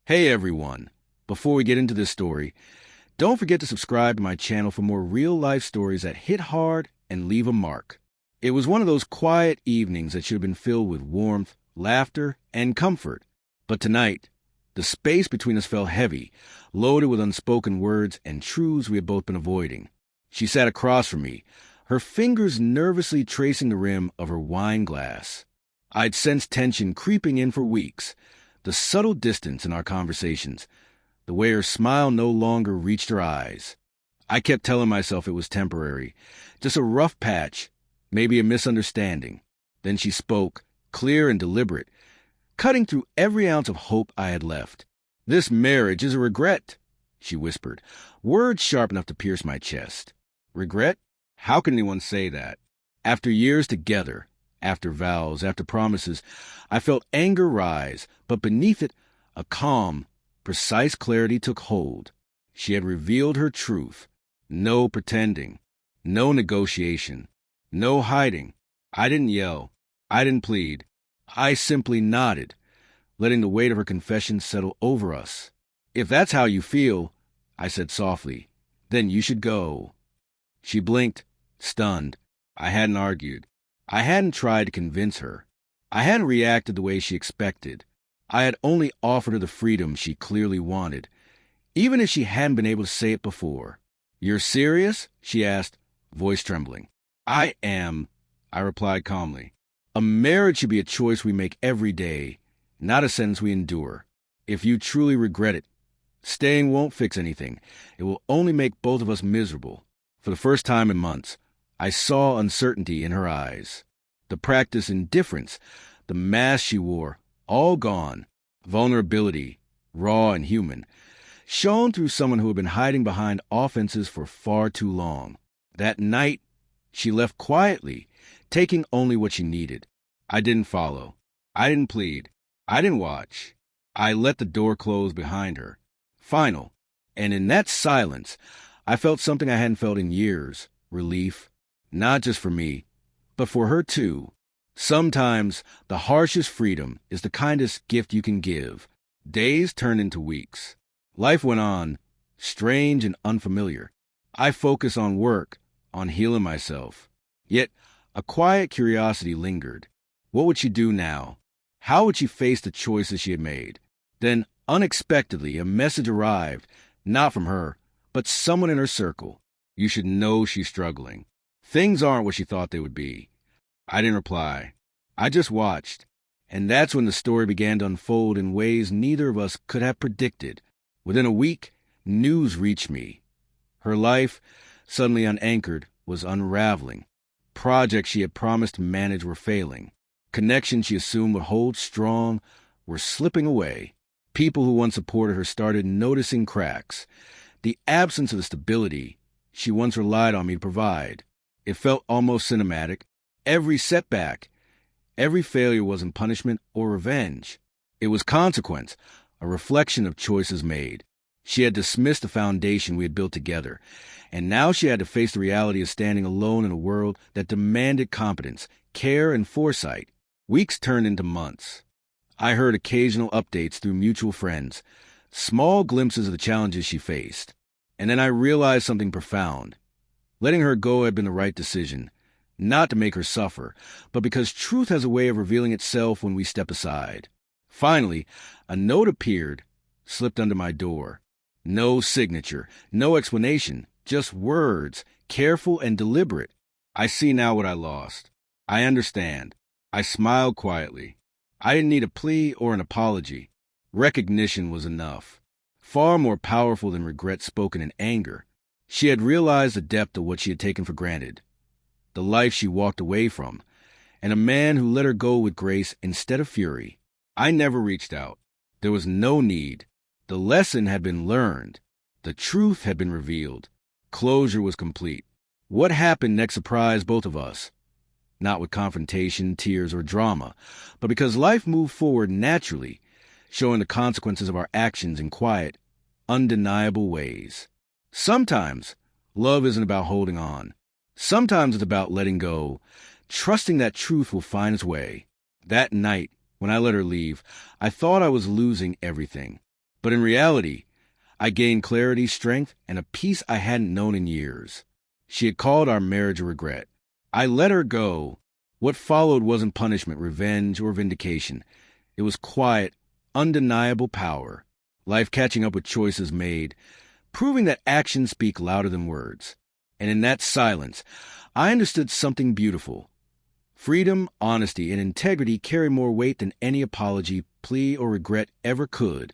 Hey everyone! Before we get into this story, don't forget to subscribe to my channel for more real-life stories that hit hard and leave a mark. It was one of those quiet evenings that should have been filled with warmth, laughter, and comfort. But tonight, the space between us felt heavy, loaded with unspoken words and truths we had both been avoiding. She sat across from me, her fingers nervously tracing the rim of her wine glass. I'd sensed tension creeping in for weeks, the subtle distance in our conversations, the way her smile no longer reached her eyes. I kept telling myself it was temporary, just a rough patch, maybe a misunderstanding. Then she spoke, clear and deliberate, cutting through every ounce of hope I had left. "This marriage is a regret," she whispered, words sharp enough to pierce my chest. Regret? How can anyone say that? After years together, after vows, after promises, I felt anger rise, but beneath it, a calm, precise clarity took hold. She had revealed her truth. No pretending. No negotiation. No hiding. I didn't yell. I didn't plead. I simply nodded, letting the weight of her confession settle over us. "If that's how you feel," I said softly, "then you should go." She blinked, stunned. I hadn't argued. I hadn't tried to convince her. I hadn't reacted the way she expected. I had only offered her the freedom she clearly wanted, even if she hadn't been able to say it before. "You're serious?" she asked, voice trembling. "I am," I replied calmly. "A marriage should be a choice we make every day, not a sentence we endure. If you truly regret it, staying won't fix anything. It will only make both of us miserable." For the first time in months, I saw uncertainty in her eyes. The practiced indifference, the mask she wore, all gone. Vulnerability, raw and human, shown through someone who had been hiding behind offenses for far too long. That night, she left quietly, taking only what she needed. I didn't follow. I didn't plead. I didn't watch. I let the door close behind her. Final. And in that silence, I felt something I hadn't felt in years. Relief. Not just for me, but for her too. Sometimes the harshest freedom is the kindest gift you can give. Days turned into weeks. Life went on, strange and unfamiliar. I focused on work, on healing myself. Yet a quiet curiosity lingered. What would she do now? How would she face the choices she had made? Then, unexpectedly, a message arrived, not from her, but someone in her circle. "You should know she's struggling. Things aren't what she thought they would be." I didn't reply. I just watched. And that's when the story began to unfold in ways neither of us could have predicted. Within a week, news reached me. Her life, suddenly unanchored, was unraveling. Projects she had promised to manage were failing. Connections she assumed would hold strong were slipping away. People who once supported her started noticing cracks. The absence of the stability she once relied on me to provide. It felt almost cinematic. Every setback, every failure wasn't punishment or revenge. It was consequence, a reflection of choices made. She had dismissed the foundation we had built together, and now she had to face the reality of standing alone in a world that demanded competence, care, and foresight. Weeks turned into months. I heard occasional updates through mutual friends, small glimpses of the challenges she faced. And then I realized something profound. Letting her go had been the right decision, not to make her suffer, but because truth has a way of revealing itself when we step aside. Finally, a note appeared, slipped under my door. No signature, no explanation, just words, careful and deliberate. "I see now what I lost. I understand." I smiled quietly. I didn't need a plea or an apology. Recognition was enough. Far more powerful than regret spoken in anger. She had realized the depth of what she had taken for granted, the life she walked away from, and a man who let her go with grace instead of fury. I never reached out. There was no need. The lesson had been learned. The truth had been revealed. Closure was complete. What happened next surprised both of us. Not with confrontation, tears, or drama, but because life moved forward naturally, showing the consequences of our actions in quiet, undeniable ways. Sometimes love isn't about holding on. Sometimes it's about letting go, trusting that truth will find its way. That night, when I let her leave, I thought I was losing everything. But in reality, I gained clarity, strength, and a peace I hadn't known in years. She had called our marriage a regret. I let her go. What followed wasn't punishment, revenge, or vindication. It was quiet, undeniable power. Life catching up with choices made, proving that actions speak louder than words. And in that silence, I understood something beautiful. Freedom, honesty, and integrity carry more weight than any apology, plea, or regret ever could.